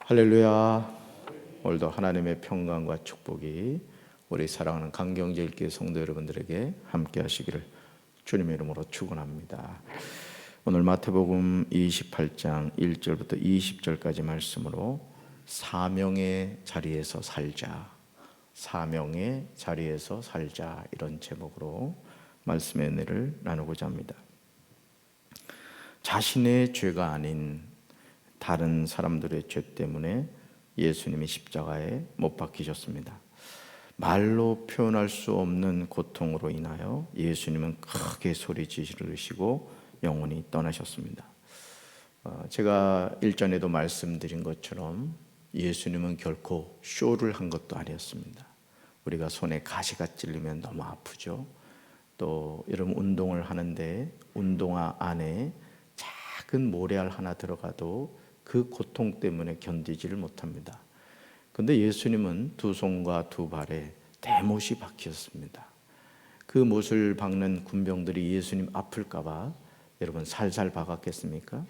할렐루야. 오늘도 하나님의 평강과 축복이 우리 사랑하는 강경제일교회 성도 여러분들에게 함께 하시기를 주님의 이름으로 축원합니다. 오늘 마태복음 28장 1절부터 20절까지 말씀으로 사명의 자리에서 살자, 사명의 자리에서 살자, 이런 제목으로 말씀의 은혜를 나누고자 합니다. 자신의 죄가 아닌 다른 사람들의 죄 때문에 예수님이 십자가에 못 박히셨습니다. 말로 표현할 수 없는 고통으로 인하여 예수님은 크게 소리 지르시고 영원히 떠나셨습니다. 제가 일전에도 말씀드린 것처럼 예수님은 결코 쇼를 한 것도 아니었습니다. 우리가 손에 가시가 찔리면 너무 아프죠. 또 여러분 운동을 하는데 운동화 안에 작은 모래알 하나 들어가도 그 고통 때문에 견디지를 못합니다. 그런데 예수님은 두 손과 두 발에 대못이 박혔습니다. 그 못을 박는 군병들이 예수님 아플까 봐 여러분 살살 박았겠습니까?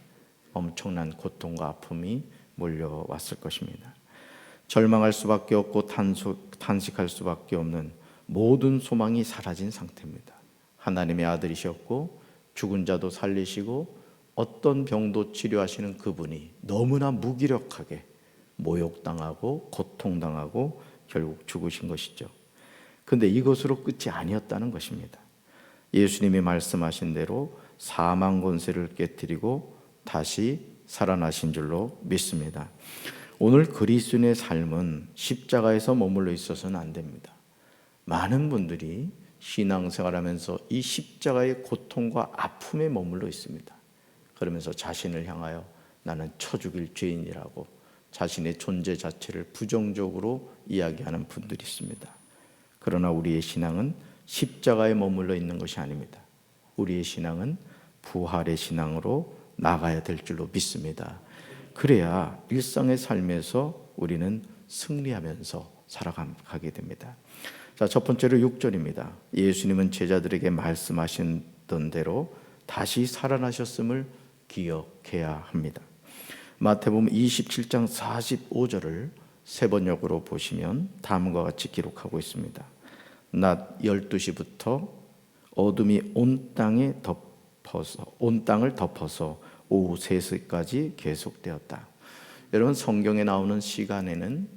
엄청난 고통과 아픔이 몰려왔을 것입니다. 절망할 수밖에 없고 탄식할 수밖에 없는 모든 소망이 사라진 상태입니다. 하나님의 아들이셨고 죽은 자도 살리시고 어떤 병도 치료하시는 그분이 너무나 무기력하게 모욕당하고 고통당하고 결국 죽으신 것이죠. 그런데 이것으로 끝이 아니었다는 것입니다. 예수님이 말씀하신 대로 사망 권세를 깨뜨리고 다시 살아나신 줄로 믿습니다. 오늘 그리스도인의 삶은 십자가에서 머물러 있어서는 안 됩니다. 많은 분들이 신앙생활하면서 이 십자가의 고통과 아픔에 머물러 있습니다. 그러면서 자신을 향하여 나는 처죽일 죄인이라고 자신의 존재 자체를 부정적으로 이야기하는 분들이 있습니다. 그러나 우리의 신앙은 십자가에 머물러 있는 것이 아닙니다. 우리의 신앙은 부활의 신앙으로 나가야 될 줄로 믿습니다. 그래야 일상의 삶에서 우리는 승리하면서 살아가게 됩니다. 자, 첫 번째로 6절입니다. 예수님은 제자들에게 말씀하신 대로 다시 살아나셨음을 기억해야 합니다. 마태복음 27장 45절을 세 번역으로 보시면 다음과 같이 기록하고 있습니다. 낮 12시부터 어둠이 온 땅을 덮어서 오후 3시까지 계속되었다. 여러분, 성경에 나오는 시간에는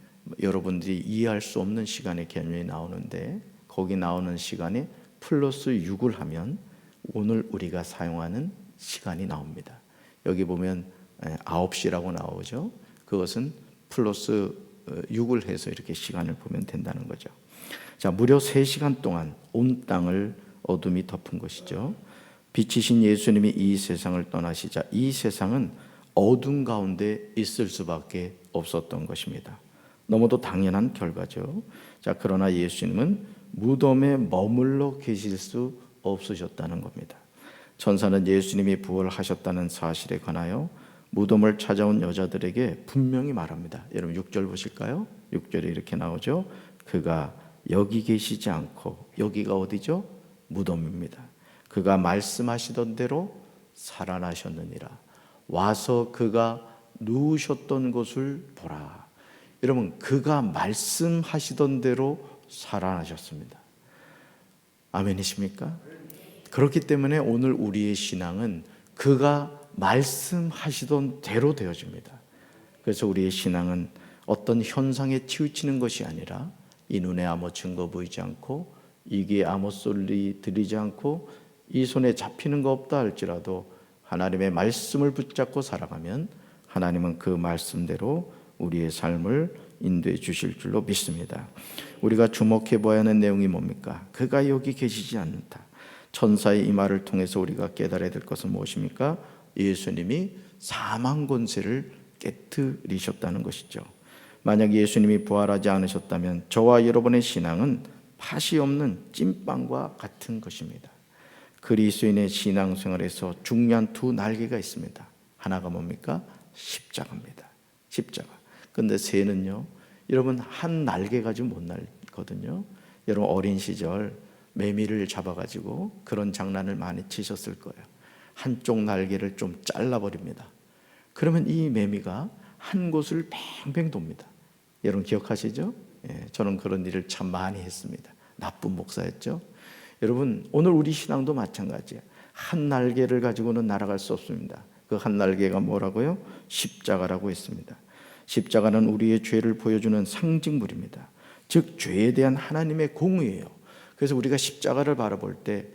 여러분들이 이해할 수 없는 시간의 개념이 나오는데 거기 나오는 시간에 플러스 6을 하면 오늘 우리가 사용하는 시간이 나옵니다. 여기 보면 9시라고 나오죠. 그것은 플러스 6을 해서 이렇게 시간을 보면 된다는 거죠. 자, 무려 3시간 동안 온 땅을 어둠이 덮은 것이죠. 빛이신 예수님이 이 세상을 떠나시자 이 세상은 어둠 가운데 있을 수밖에 없었던 것입니다. 너무도 당연한 결과죠. 자, 그러나 예수님은 무덤에 머물러 계실 수 없으셨다는 겁니다. 천사는 예수님이 부활하셨다는 사실에 관하여 무덤을 찾아온 여자들에게 분명히 말합니다. 여러분 6절 보실까요? 6절에 이렇게 나오죠. 그가 여기 계시지 않고, 여기가 어디죠? 무덤입니다. 그가 말씀하시던 대로 살아나셨느니라. 와서 그가 누우셨던 곳을 보라. 여러분, 그가 말씀하시던 대로 살아나셨습니다. 아멘이십니까? 그렇기 때문에 오늘 우리의 신앙은 그가 말씀하시던 대로 되어집니다. 그래서 우리의 신앙은 어떤 현상에 치우치는 것이 아니라 이 눈에 아무 증거 보이지 않고 이게 아무 소리 들리지 않고 이 손에 잡히는 거 없다 할지라도 하나님의 말씀을 붙잡고 살아가면 하나님은 그 말씀대로 우리의 삶을 인도해 주실 줄로 믿습니다. 우리가 주목해 봐야 하는 내용이 뭡니까? 그가 여기 계시지 않는다. 천사의 이 말을 통해서 우리가 깨달아야 될 것은 무엇입니까? 예수님이 사망 권세를 깨뜨리셨다는 것이죠. 만약 예수님이 부활하지 않으셨다면 저와 여러분의 신앙은 팥이 없는 찐빵과 같은 것입니다. 그리스도인의 신앙생활에서 중요한 두 날개가 있습니다. 하나가 뭡니까? 십자가입니다. 십자가. 근데 새는요, 여러분 한 날개 가지고 못 날거든요. 여러분 어린 시절 매미를 잡아가지고 그런 장난을 많이 치셨을 거예요. 한쪽 날개를 좀 잘라버립니다. 그러면 이 매미가 한 곳을 뱅뱅 돕니다. 여러분 기억하시죠? 저는 그런 일을 참 많이 했습니다. 나쁜 목사였죠. 여러분 오늘 우리 신앙도 마찬가지예요. 한 날개를 가지고는 날아갈 수 없습니다. 그 한 날개가 뭐라고요? 십자가라고 했습니다. 십자가는 우리의 죄를 보여주는 상징물입니다. 즉 죄에 대한 하나님의 공의예요. 그래서 우리가 십자가를 바라볼 때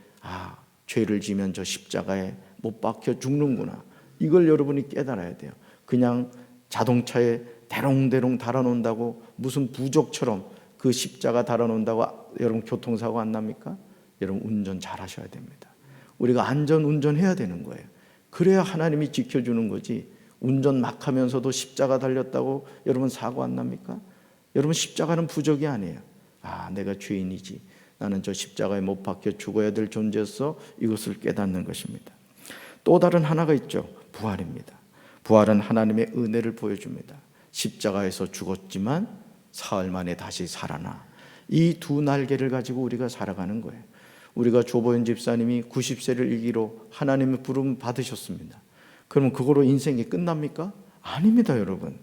죄를 지면 저 십자가에 못 박혀 죽는구나. 이걸 여러분이 깨달아야 돼요. 그냥 자동차에 대롱대롱 달아놓는다고 무슨 부족처럼 그 십자가 달아놓는다고 여러분 교통사고 안 납니까? 여러분 운전 잘 하셔야 됩니다. 우리가 안전 운전해야 되는 거예요. 그래야 하나님이 지켜주는 거지. 운전 막 하면서도 십자가 달렸다고 여러분 사고 안 납니까? 여러분 십자가는 부족이 아니에요. 내가 죄인이지. 나는 저 십자가에 못 박혀 죽어야 될 존재였어. 이것을 깨닫는 것입니다. 또 다른 하나가 있죠. 부활입니다. 부활은 하나님의 은혜를 보여줍니다. 십자가에서 죽었지만 사흘 만에 다시 살아나. 이 두 날개를 가지고 우리가 살아가는 거예요. 우리가 조보현 집사님이 90세를 일기로 하나님의 부름 받으셨습니다. 그러면 그거로 인생이 끝납니까? 아닙니다, 여러분.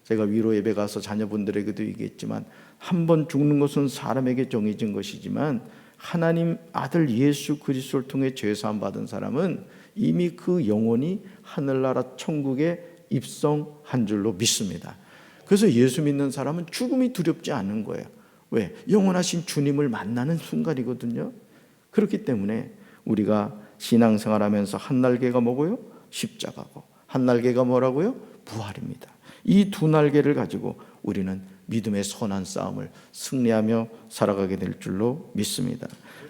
제가 위로 예배 가서 자녀분들에게도 얘기했지만 한 번 죽는 것은 사람에게 정해진 것이지만 하나님 아들 예수 그리스도를 통해 죄사함 받은 사람은 이미 그 영혼이 하늘나라 천국에 입성한 줄로 믿습니다. 그래서 예수 믿는 사람은 죽음이 두렵지 않은 거예요. 왜? 영원하신 주님을 만나는 순간이거든요. 그렇기 때문에 우리가 신앙생활하면서 한 날개가 뭐고요? 십자가고, 한 날개가 뭐라고요? 부활입니다. 이 두 날개를 가지고 우리는 믿음의 선한 싸움을 승리하며 살아가게 될 줄로 믿습니다.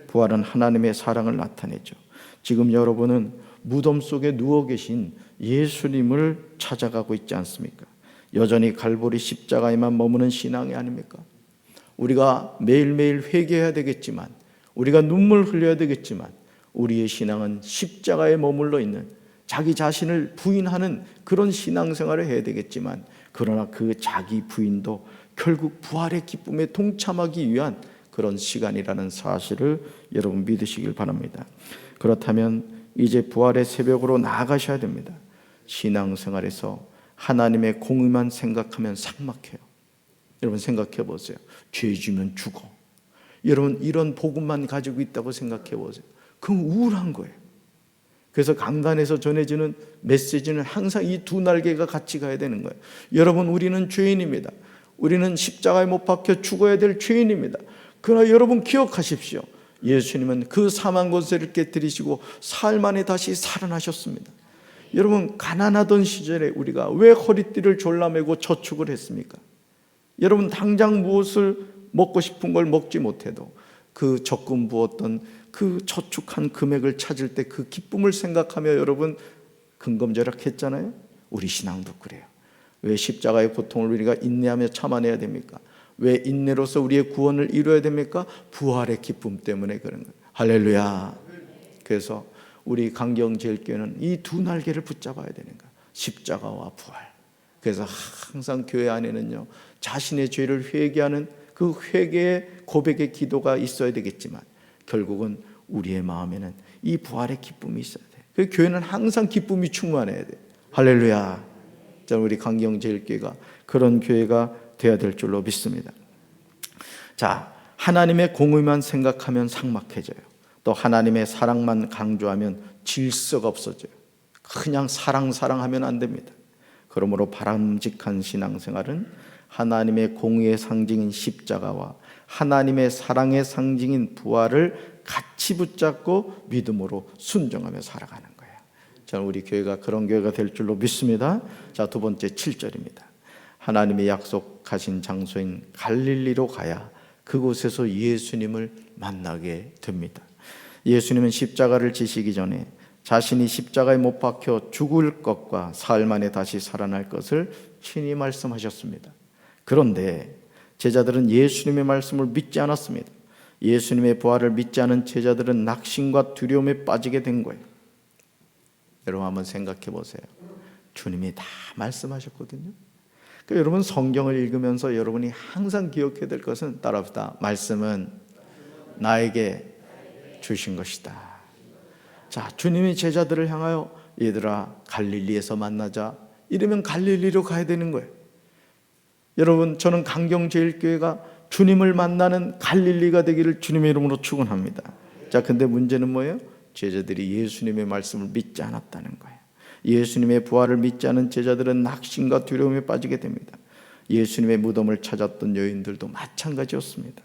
부활은 하나님의 사랑을 나타내죠. 지금 여러분은 무덤 속에 누워 계신 예수님을 찾아가고 있지 않습니까? 여전히 갈보리 십자가에만 머무는 신앙이 아닙니까? 우리가 매일매일 회개해야 되겠지만, 우리가 눈물 흘려야 되겠지만, 우리의 신앙은 십자가에 머물러 있는 자기 자신을 부인하는 그런 신앙생활을 해야 되겠지만, 그러나 그 자기 부인도 결국 부활의 기쁨에 동참하기 위한 그런 시간이라는 사실을 여러분 믿으시길 바랍니다. 그렇다면 이제 부활의 새벽으로 나아가셔야 됩니다. 신앙생활에서 하나님의 공의만 생각하면 삭막해요. 여러분 생각해 보세요. 죄 지면 죽어. 여러분 이런 복음만 가지고 있다고 생각해 보세요. 그럼 우울한 거예요. 그래서 강단에서 전해지는 메시지는 항상 이 두 날개가 같이 가야 되는 거예요. 여러분 우리는 죄인입니다. 우리는 십자가에 못 박혀 죽어야 될 죄인입니다. 그러나 여러분 기억하십시오. 예수님은 그 사망 권세를 깨뜨리시고 사흘 만에 다시 살아나셨습니다. 여러분 가난하던 시절에 우리가 왜 허리띠를 졸라매고 저축을 했습니까? 여러분 당장 무엇을 먹고 싶은 걸 먹지 못해도 그 적금 부었던 그 저축한 금액을 찾을 때 그 기쁨을 생각하며 여러분 근검절약했잖아요. 우리 신앙도 그래요. 왜 십자가의 고통을 우리가 인내하며 참아내야 됩니까? 왜 인내로서 우리의 구원을 이루어야 됩니까? 부활의 기쁨 때문에 그런 거예요. 할렐루야. 그래서 우리 강경제일교회는 이 두 날개를 붙잡아야 되는 거예요. 십자가와 부활. 그래서 항상 교회 안에는요 자신의 죄를 회개하는 그 회개의 고백의 기도가 있어야 되겠지만 결국은 우리의 마음에는 이 부활의 기쁨이 있어야 돼요. 그 교회는 항상 기쁨이 충만해야 돼요. 할렐루야. 자, 우리 강경제일교회가 그런 교회가 되어야 될 줄로 믿습니다. 자, 하나님의 공의만 생각하면 삭막해져요. 또 하나님의 사랑만 강조하면 질서가 없어져요. 그냥 사랑하면 안 됩니다. 그러므로 바람직한 신앙생활은 하나님의 공의의 상징인 십자가와 하나님의 사랑의 상징인 부활을 같이 붙잡고 믿음으로 순종하며 살아가는 거예요. 저는 우리 교회가 그런 교회가 될 줄로 믿습니다. 자, 두 번째 7절입니다. 하나님의 약속하신 장소인 갈릴리로 가야 그곳에서 예수님을 만나게 됩니다. 예수님은 십자가를 지시기 전에 자신이 십자가에 못 박혀 죽을 것과 사흘 만에 다시 살아날 것을 친히 말씀하셨습니다. 그런데 제자들은 예수님의 말씀을 믿지 않았습니다. 예수님의 부활을 믿지 않은 제자들은 낙심과 두려움에 빠지게 된 거예요. 여러분 한번 생각해 보세요. 주님이 다 말씀하셨거든요. 그러니까 여러분 성경을 읽으면서 여러분이 항상 기억해야 될 것은 따라합시다. 말씀은 나에게 주신 것이다. 자, 주님이 제자들을 향하여 얘들아 갈릴리에서 만나자. 이러면 갈릴리로 가야 되는 거예요. 여러분, 저는 강경제일교회가 주님을 만나는 갈릴리가 되기를 주님의 이름으로 축원합니다. 자, 근데 문제는 뭐예요? 제자들이 예수님의 말씀을 믿지 않았다는 거예요. 예수님의 부활을 믿지 않은 제자들은 낙심과 두려움에 빠지게 됩니다. 예수님의 무덤을 찾았던 여인들도 마찬가지였습니다.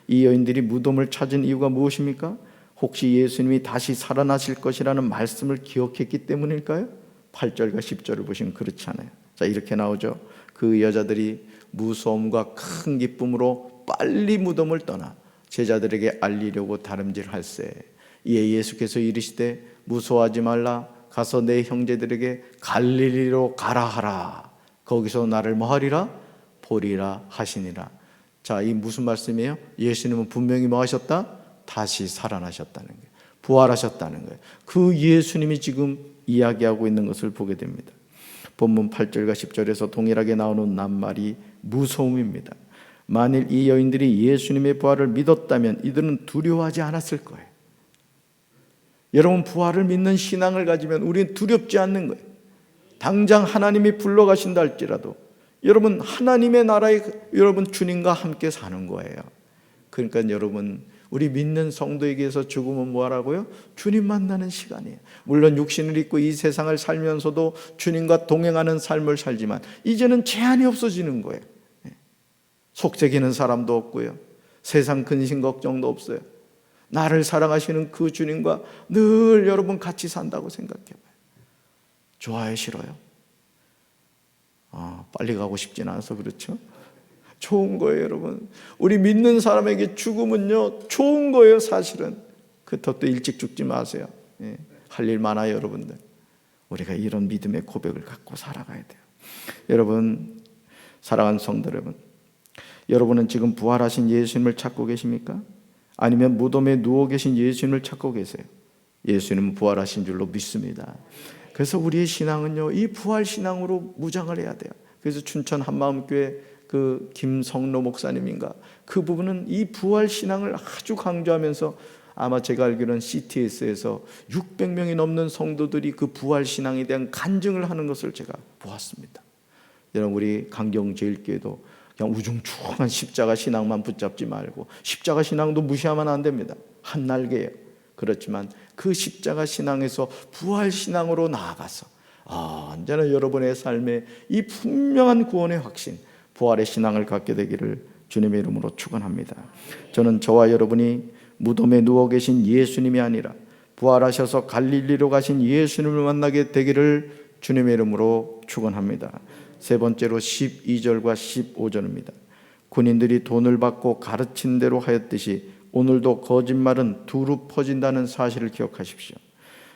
이 여인들이 무덤을 찾은 이유가 무엇입니까? 혹시 예수님이 다시 살아나실 것이라는 말씀을 기억했기 때문일까요? 8절과 10절을 보시면 그렇지 않아요. 자, 이렇게 나오죠. 그 여자들이 무서움과 큰 기쁨으로 빨리 무덤을 떠나 제자들에게 알리려고 다름질할세. 이에 예수께서 이르시되 무서워하지 말라. 가서 내 형제들에게 갈릴리로 가라 하라. 거기서 나를 뭐하리라? 보리라 하시니라. 자, 이 무슨 말씀이에요? 예수님은 분명히 뭐 하셨다? 다시 살아나셨다는 거예요. 부활하셨다는 거예요. 그 예수님이 지금 이야기하고 있는 것을 보게 됩니다. 본문 8절과 10절에서 동일하게 나오는 낱말이 무서움입니다. 만일 이 여인들이 예수님의 부활을 믿었다면 이들은 두려워하지 않았을 거예요. 여러분, 부활을 믿는 신앙을 가지면 우리는 두렵지 않는 거예요. 당장 하나님이 불러가신다 할지라도 여러분, 하나님의 나라에 여러분 주님과 함께 사는 거예요. 그러니까 여러분, 우리 믿는 성도에게서 죽음은 뭐라고요? 주님 만나는 시간이에요. 물론 육신을 입고 이 세상을 살면서도 주님과 동행하는 삶을 살지만 이제는 제한이 없어지는 거예요. 속삭이는 사람도 없고요, 세상 근심 걱정도 없어요. 나를 사랑하시는 그 주님과 늘 여러분 같이 산다고 생각해봐요. 좋아요, 싫어요? 빨리 가고 싶진 않아서 그렇죠? 좋은 거예요, 여러분. 우리 믿는 사람에게 죽음은요, 좋은 거예요, 사실은. 그렇다고 또 일찍 죽지 마세요. 할 일 많아요, 여러분들. 우리가 이런 믿음의 고백을 갖고 살아가야 돼요. 여러분, 사랑하는 성도 여러분, 여러분은 지금 부활하신 예수님을 찾고 계십니까? 아니면 무덤에 누워 계신 예수님을 찾고 계세요? 예수님은 부활하신 줄로 믿습니다. 그래서 우리의 신앙은요, 이 부활 신앙으로 무장을 해야 돼요. 그래서 춘천 한마음교회 그 김성로 목사님인가, 그 부분은 이 부활 신앙을 아주 강조하면서, 아마 제가 알기로는 CTS에서 600명이 넘는 성도들이 그 부활 신앙에 대한 간증을 하는 것을 제가 보았습니다. 여러분, 우리 강경제일교회도 그냥 우중충한 십자가 신앙만 붙잡지 말고, 십자가 신앙도 무시하면 안 됩니다. 한 날개예요. 그렇지만 그 십자가 신앙에서 부활 신앙으로 나아가서 언제나 여러분의 삶에 이 분명한 구원의 확신, 부활의 신앙을 갖게 되기를 주님의 이름으로 축원합니다. 저는 저와 여러분이 무덤에 누워 계신 예수님이 아니라 부활하셔서 갈릴리로 가신 예수님을 만나게 되기를 주님의 이름으로 축원합니다. 세 번째로 12절과 15절입니다. 군인들이 돈을 받고 가르친 대로 하였듯이 오늘도 거짓말은 두루 퍼진다는 사실을 기억하십시오.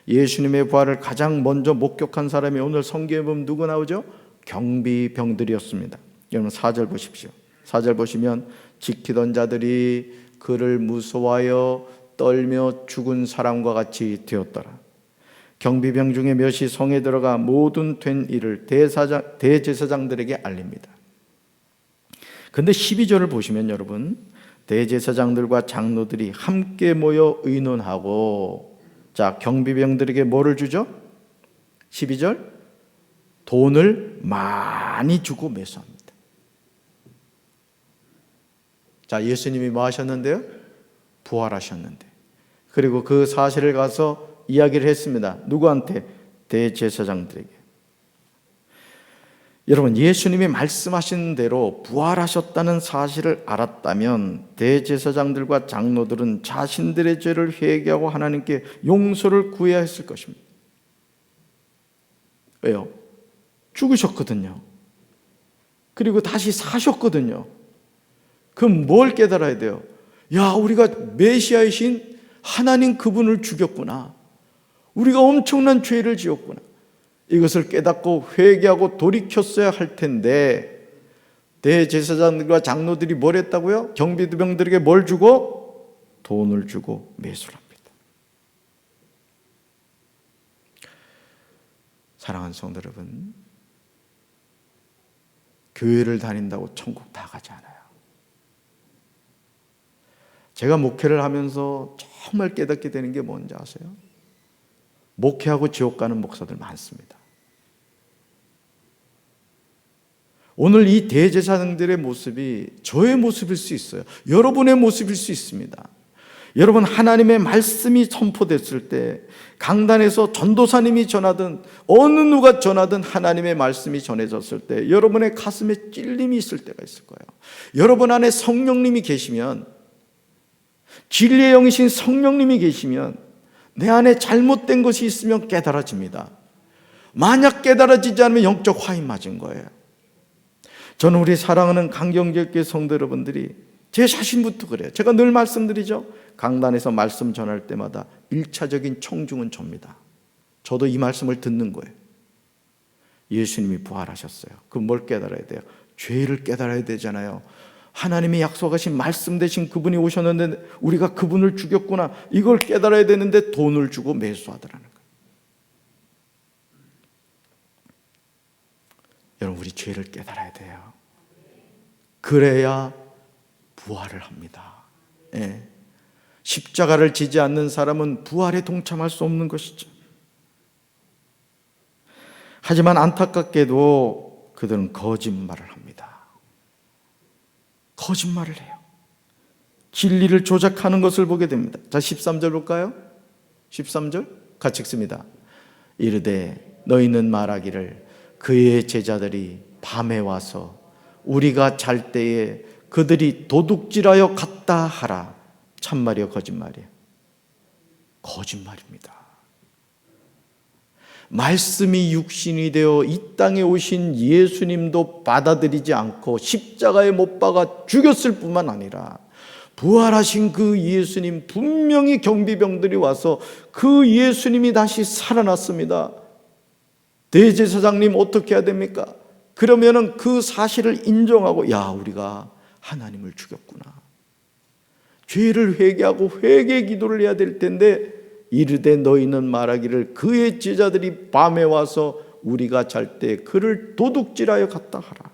예수님의 부활을 가장 먼저 목격한 사람이 오늘 성경에 보면 누구 나오죠? 경비병들이었습니다. 여러분, 4절 보십시오. 4절 보시면 지키던 자들이 그를 무서워하여 떨며 죽은 사람과 같이 되었더라. 경비병 중에 몇이 성에 들어가 모든 된 일을 대제사장들에게 알립니다. 그런데 12절을 보시면 여러분, 대제사장들과 장로들이 함께 모여 의논하고, 자, 경비병들에게 뭐를 주죠? 12절, 돈을 많이 주고 매수합니다. 자, 예수님이 뭐 하셨는데요? 부활하셨는데, 그리고 그 사실을 가서 이야기를 했습니다. 누구한테? 대제사장들에게. 여러분, 예수님이 말씀하신 대로 부활하셨다는 사실을 알았다면 대제사장들과 장로들은 자신들의 죄를 회개하고 하나님께 용서를 구해야 했을 것입니다. 왜요? 죽으셨거든요. 그리고 다시 사셨거든요. 그럼 뭘 깨달아야 돼요? 야, 우리가 메시아이신 하나님 그분을 죽였구나. 우리가 엄청난 죄를 지었구나. 이것을 깨닫고 회개하고 돌이켰어야 할 텐데, 대제사장들과 장로들이 뭘 했다고요? 경비병들에게 뭘 주고? 돈을 주고 매수를 합니다. 사랑하는 성도 여러분, 교회를 다닌다고 천국 다 가지 않아요. 제가 목회를 하면서 정말 깨닫게 되는 게 뭔지 아세요? 목회하고 지옥 가는 목사들 많습니다. 오늘 이 대제사장들의 모습이 저의 모습일 수 있어요. 여러분의 모습일 수 있습니다. 여러분, 하나님의 말씀이 선포됐을 때, 강단에서 전도사님이 전하든 어느 누가 전하든 하나님의 말씀이 전해졌을 때 여러분의 가슴에 찔림이 있을 때가 있을 거예요. 여러분 안에 성령님이 계시면, 진리의 영이신 성령님이 계시면 내 안에 잘못된 것이 있으면 깨달아집니다. 만약 깨달아지지 않으면 영적 화인 맞은 거예요. 저는 우리 사랑하는 강경제교회 성도 여러분들이, 제 자신부터 그래요. 제가 늘 말씀드리죠. 강단에서 말씀 전할 때마다 1차적인 청중은 접니다. 저도 이 말씀을 듣는 거예요. 예수님이 부활하셨어요. 그럼 뭘 깨달아야 돼요? 죄를 깨달아야 되잖아요. 하나님이 약속하신 말씀 대신 그분이 오셨는데 우리가 그분을 죽였구나. 이걸 깨달아야 되는데 돈을 주고 매수하더라는 거예요. 여러분, 우리 죄를 깨달아야 돼요. 그래야 부활을 합니다. 예. 십자가를 지지 않는 사람은 부활에 동참할 수 없는 것이죠. 하지만 안타깝게도 그들은 거짓말을 합니다. 거짓말을 해요. 진리를 조작하는 것을 보게 됩니다. 자, 13절 볼까요? 13절 같이 읽습니다. 이르되 너희는 말하기를 그의 제자들이 밤에 와서 우리가 잘 때에 그들이 도둑질하여 갔다 하라. 참말이요, 거짓말이에요? 거짓말입니다. 말씀이 육신이 되어 이 땅에 오신 예수님도 받아들이지 않고 십자가에 못 박아 죽였을 뿐만 아니라 부활하신 그 예수님, 분명히 경비병들이 와서 그 예수님이 다시 살아났습니다. 대제사장님 어떻게 해야 됩니까? 그러면은 그 사실을 인정하고, 야, 우리가 하나님을 죽였구나. 죄를 회개하고 회개 기도를 해야 될 텐데, 이르되 너희는 말하기를 그의 제자들이 밤에 와서 우리가 잘 때 그를 도둑질하여 갔다 하라.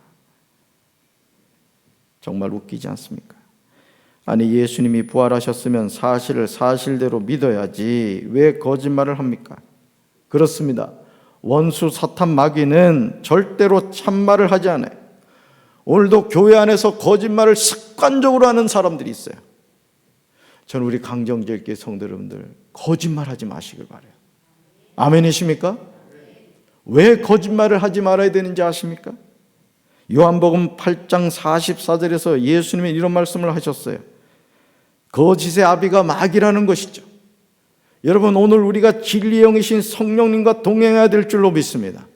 정말 웃기지 않습니까? 아니, 예수님이 부활하셨으면 사실을 사실대로 믿어야지 왜 거짓말을 합니까? 그렇습니다. 원수 사탄 마귀는 절대로 참말을 하지 않아요. 오늘도 교회 안에서 거짓말을 습관적으로 하는 사람들이 있어요. 저는 우리 강정제교회 성도 여러분들, 거짓말하지 마시길 바라요. 아멘이십니까? 왜 거짓말을 하지 말아야 되는지 아십니까? 요한복음 8장 44절에서 예수님이 이런 말씀을 하셨어요. 거짓의 아비가 마귀라는 것이죠. 여러분, 오늘 우리가 진리의 영이신 성령님과 동행해야 될 줄로 믿습니다.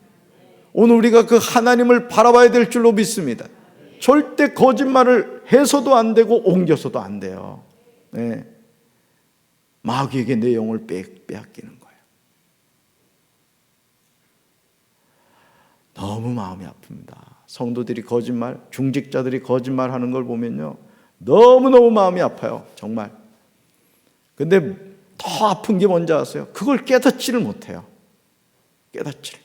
오늘 우리가 그 하나님을 바라봐야 될 줄로 믿습니다. 절대 거짓말을 해서도 안 되고 옮겨서도 안 돼요. 네. 마귀에게 내 영을 빼앗기는 거예요. 너무 마음이 아픕니다. 성도들이 거짓말, 중직자들이 거짓말하는 걸 보면요, 너무너무 마음이 아파요. 정말. 근데 더 아픈 게 뭔지 아세요? 그걸 깨닫지를 못해요. 깨닫지를.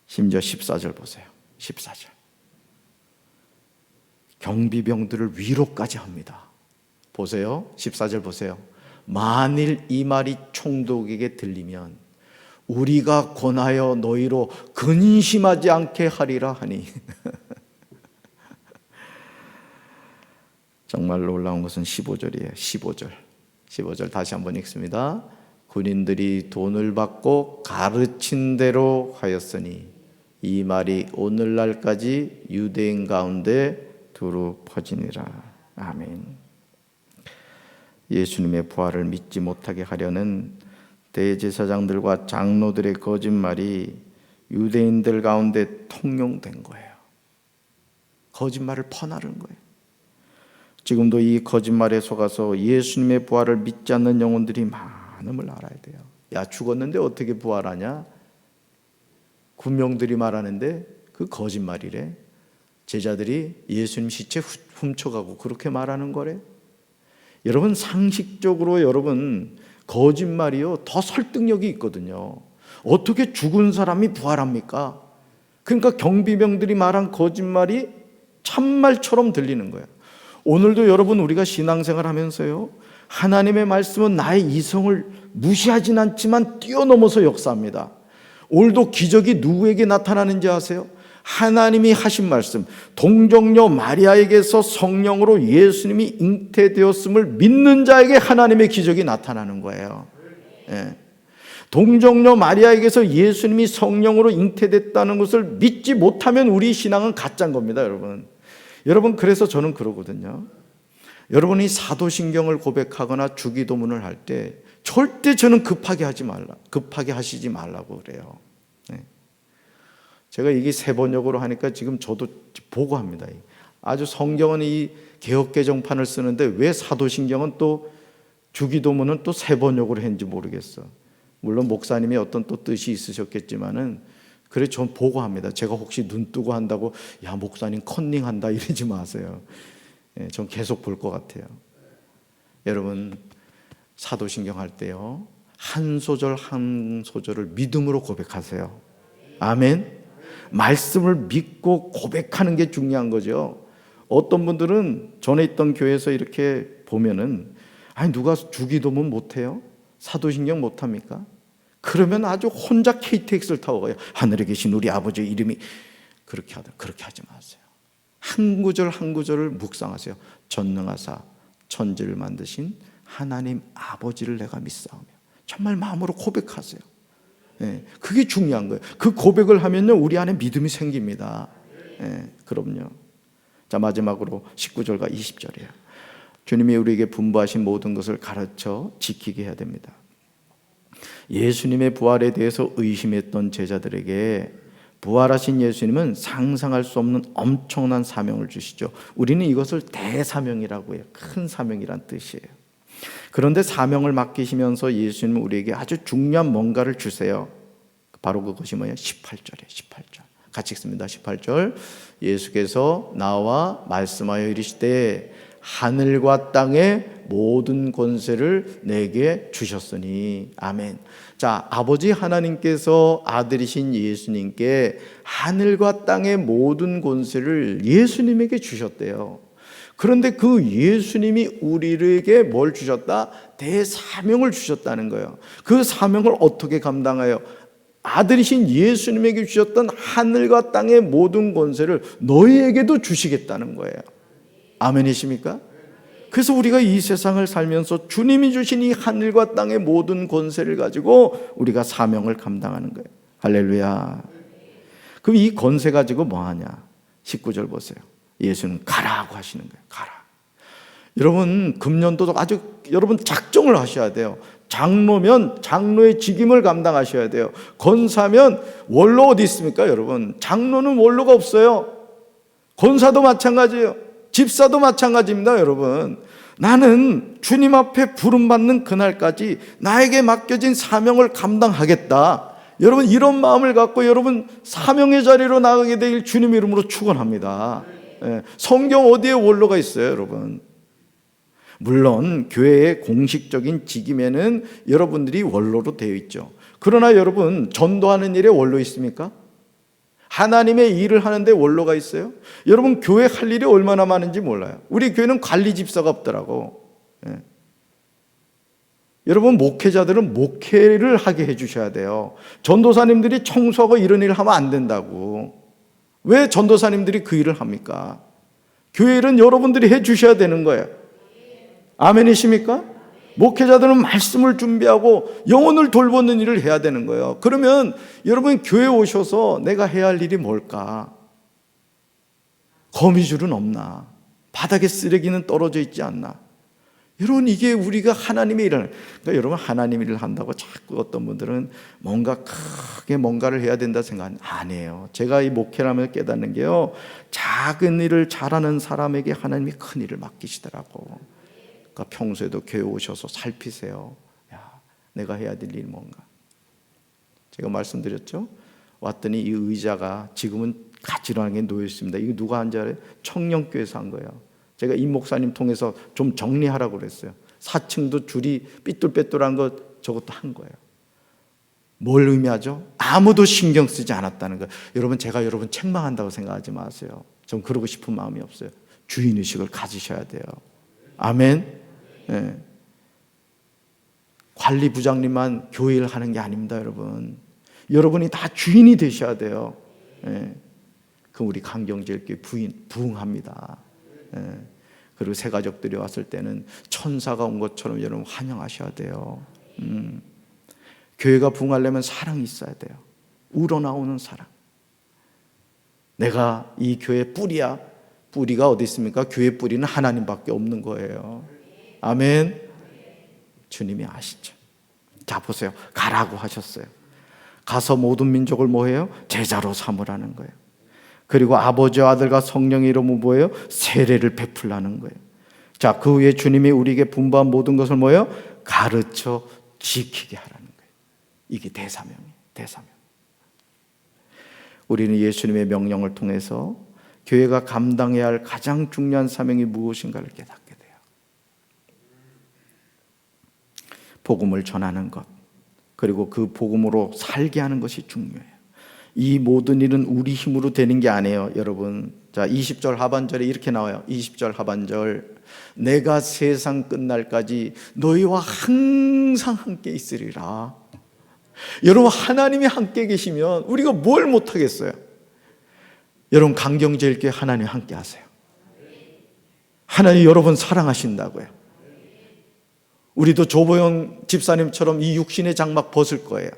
심지어 14절 보세요. 14절. 경비병들을 위로까지 합니다. 보세요. 14절 보세요. 만일 이 말이 총독에게 들리면 우리가 권하여 너희로 근심하지 않게 하리라 하니. 정말 놀라운 것은 15절이에요. 15절 다시 한번 읽습니다. 군인들이 돈을 받고 가르친 대로 하였으니 이 말이 오늘날까지 유대인 가운데 두루 퍼지니라. 아멘. 예수님의 부활을 믿지 못하게 하려는 대제사장들과 장로들의 거짓말이 유대인들 가운데 통용된 거예요. 거짓말을 퍼나른 거예요. 지금도 이 거짓말에 속아서 예수님의 부활을 믿지 않는 영혼들이 많음을 알아야 돼요. 야, 죽었는데 어떻게 부활하냐? 군명들이 말하는데 그 거짓말이래. 제자들이 예수님 시체 훔쳐가고 그렇게 말하는 거래. 여러분, 상식적으로 여러분, 거짓말이요 더 설득력이 있거든요. 어떻게 죽은 사람이 부활합니까? 그러니까 경비병들이 말한 거짓말이 참말처럼 들리는 거예요. 오늘도 여러분, 우리가 신앙생활 하면서요, 하나님의 말씀은 나의 이성을 무시하진 않지만 뛰어넘어서 역사합니다. 오늘도 기적이 누구에게 나타나는지 아세요? 하나님이 하신 말씀, 동정녀 마리아에게서 성령으로 예수님이 잉태되었음을 믿는 자에게 하나님의 기적이 나타나는 거예요. 예. 동정녀 마리아에게서 예수님이 성령으로 잉태됐다는 것을 믿지 못하면 우리 신앙은 가짜인 겁니다, 여러분. 여러분, 그래서 저는 그러거든요. 여러분이 사도신경을 고백하거나 주기도문을 할 때 절대 저는 급하게 하시지 말라고 그래요. 네. 제가 이게 세 번역으로 하니까 지금 저도 보고합니다. 아주 성경은 이 개역개정판을 쓰는데 왜 사도신경은 또 주기도문은 또 세 번역으로 했는지 모르겠어. 물론 목사님이 어떤 또 뜻이 있으셨겠지만은 그래 전 보고합니다. 제가 혹시 눈 뜨고 한다고 야 목사님 컨닝한다 이러지 마세요. 예, 전 계속 볼 것 같아요. 여러분 사도신경 할 때요 한 소절 한 소절을 믿음으로 고백하세요. 아멘. 말씀을 믿고 고백하는 게 중요한 거죠. 어떤 분들은 전에 있던 교회에서 이렇게 보면은 아니 누가 주기도문 못해요? 사도신경 못합니까? 그러면 아주 혼자 KTX를 타고 가요. 하늘에 계신 우리 아버지 이름이 그렇게 하지 마세요. 한 구절 한 구절을 묵상하세요. 전능하사 천지를 만드신 하나님 아버지를 내가 믿사오며 정말 마음으로 고백하세요. 네, 그게 중요한 거예요. 그 고백을 하면요 우리 안에 믿음이 생깁니다. 네, 그럼요. 자 마지막으로 19절과 20절이에요. 주님이 우리에게 분부하신 모든 것을 가르쳐 지키게 해야 됩니다. 예수님의 부활에 대해서 의심했던 제자들에게 부활하신 예수님은 상상할 수 없는 엄청난 사명을 주시죠. 우리는 이것을 대사명이라고 해요. 큰 사명이란 뜻이에요. 그런데 사명을 맡기시면서 예수님은 우리에게 아주 중요한 뭔가를 주세요. 바로 그것이 뭐예요? 18절이에요. 18절. 같이 읽습니다. 18절. 예수께서 나와 말씀하여 이르시되 하늘과 땅의 모든 권세를 내게 주셨으니. 아멘. 자, 아버지 하나님께서 아들이신 예수님께 하늘과 땅의 모든 권세를 예수님에게 주셨대요. 그런데 그 예수님이 우리에게 뭘 주셨다? 대사명을 주셨다는 거예요. 그 사명을 어떻게 감당해요? 아들이신 예수님에게 주셨던 하늘과 땅의 모든 권세를 너희에게도 주시겠다는 거예요. 아멘이십니까? 그래서 우리가 이 세상을 살면서 주님이 주신 이 하늘과 땅의 모든 권세를 가지고 우리가 사명을 감당하는 거예요. 할렐루야. 그럼 이 권세 가지고 뭐 하냐? 19절 보세요. 예수는 가라고 하시는 거예요. 가라. 여러분 금년도도 아주 여러분 작정을 하셔야 돼요. 장로면 장로의 직임을 감당하셔야 돼요. 권사면 원로 어디 있습니까, 여러분? 장로는 원로가 없어요. 권사도 마찬가지예요. 집사도 마찬가지입니다, 여러분. 나는 주님 앞에 부름받는 그날까지 나에게 맡겨진 사명을 감당하겠다. 여러분 이런 마음을 갖고 여러분 사명의 자리로 나가게 되길 주님 이름으로 축원합니다. 성경 어디에 원로가 있어요, 여러분? 물론 교회의 공식적인 직임에는 여러분들이 원로로 되어 있죠. 그러나 여러분 전도하는 일에 원로 있습니까? 하나님의 일을 하는데 원로가 있어요? 여러분 교회 할 일이 얼마나 많은지 몰라요. 우리 교회는 관리 집사가 없더라고. 여러분 목회자들은 목회를 하게 해주셔야 돼요. 전도사님들이 청소하고 이런 일을 하면 안 된다고. 왜 전도사님들이 그 일을 합니까? 교회 일은 여러분들이 해주셔야 되는 거예요. 아멘이십니까? 목회자들은 말씀을 준비하고 영혼을 돌보는 일을 해야 되는 거예요. 그러면 여러분 교회 오셔서 내가 해야 할 일이 뭘까? 거미줄은 없나? 바닥에 쓰레기는 떨어져 있지 않나? 여러분 이게 우리가 하나님의 일을, 그러니까 여러분 하나님 일을 한다고 자꾸 어떤 분들은 뭔가 크게 뭔가를 해야 된다 생각 안 해요. 제가 이 목회라면 깨닫는 게요, 작은 일을 잘하는 사람에게 하나님이 큰 일을 맡기시더라고. 그러니까 평소에도 교회 오셔서 살피세요. 야, 내가 해야 될 일이 뭔가. 제가 말씀드렸죠. 왔더니 이 의자가 지금은 가지런하게 놓여 있습니다. 이거 누가 한 줄 알아요? 청년교회에서 한 거예요. 제가 임 목사님 통해서 좀 정리하라고 그랬어요. 4층도 줄이 삐뚤빼뚤한 거 저것도 한 거예요. 뭘 의미하죠? 아무도 신경 쓰지 않았다는 거예요. 여러분 제가 여러분 책망한다고 생각하지 마세요. 전 그러고 싶은 마음이 없어요. 주인의식을 가지셔야 돼요. 아멘. 네. 관리부장님만 교회 일 하는 게 아닙니다, 여러분. 여러분이 다 주인이 되셔야 돼요. 예. 그럼 우리 강경제일교회 부흥합니다. 예. 그리고 새 가족들이 왔을 때는 천사가 온 것처럼 여러분 환영하셔야 돼요. 교회가 부흥하려면 사랑이 있어야 돼요. 우러나오는 사랑. 내가 이 교회의 뿌리야. 뿌리가 어디 있습니까? 교회 뿌리는 하나님밖에 없는 거예요. 아멘. 주님이 아시죠. 자, 보세요. 가라고 하셨어요. 가서 모든 민족을 뭐해요? 제자로 삼으라는 거예요. 그리고 아버지와 아들과 성령의 이름으로 뭐예요? 세례를 베풀라는 거예요. 자, 그 후에 주님이 우리에게 분부한 모든 것을 뭐예요? 가르쳐 지키게 하라는 거예요. 이게 대사명이에요. 대사명. 우리는 예수님의 명령을 통해서 교회가 감당해야 할 가장 중요한 사명이 무엇인가를 깨닫게 돼요. 복음을 전하는 것, 그리고 그 복음으로 살게 하는 것이 중요해요. 이 모든 일은 우리 힘으로 되는 게 아니에요, 여러분. 자, 20절 하반절에 이렇게 나와요. 20절 하반절. 내가 세상 끝날까지 너희와 항상 함께 있으리라. 여러분, 하나님이 함께 계시면 우리가 뭘 못하겠어요? 여러분, 강경제일교회 하나님 함께 하세요. 하나님 여러분 사랑하신다고요. 우리도 조보영 집사님처럼 이 육신의 장막 벗을 거예요.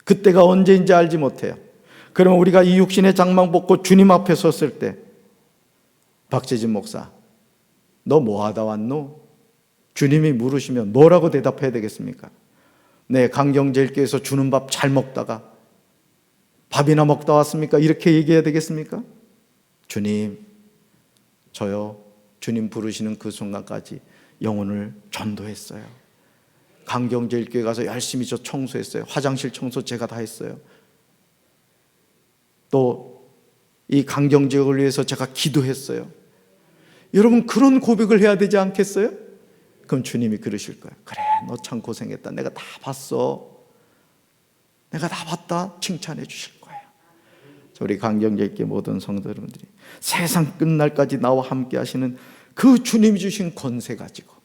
그때가 언제인지 알지 못해요. 그러면 우리가 이 육신의 장막 벗고 주님 앞에 섰을 때, 박재진 목사, 너 뭐 하다 왔노? 주님이 물으시면 뭐라고 대답해야 되겠습니까? 네, 강경제일교회에서 주는 밥 잘 먹다가 밥이나 먹다 왔습니까? 이렇게 얘기해야 되겠습니까? 주님, 저요, 주님 부르시는 그 순간까지 영혼을 전도했어요. 강경제일교회 가서 열심히 저 청소했어요. 화장실 청소 제가 다 했어요. 또 이 강경지역을 위해서 제가 기도했어요. 여러분, 그런 고백을 해야 되지 않겠어요? 그럼 주님이 그러실 거예요. 그래, 너 참 고생했다. 내가 다 봤어. 내가 다 봤다. 칭찬해 주실 거예요. 우리 강경제일교회 모든 성도 여러분들이 세상 끝날까지 나와 함께 하시는 그 주님이 주신 권세 가지고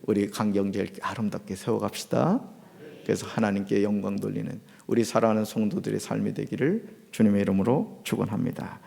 우리 강경제일교회 아름답게 세워갑시다. 그래서 하나님께 영광 돌리는 우리 사랑하는 성도들의 삶이 되기를 주님의 이름으로 축원합니다.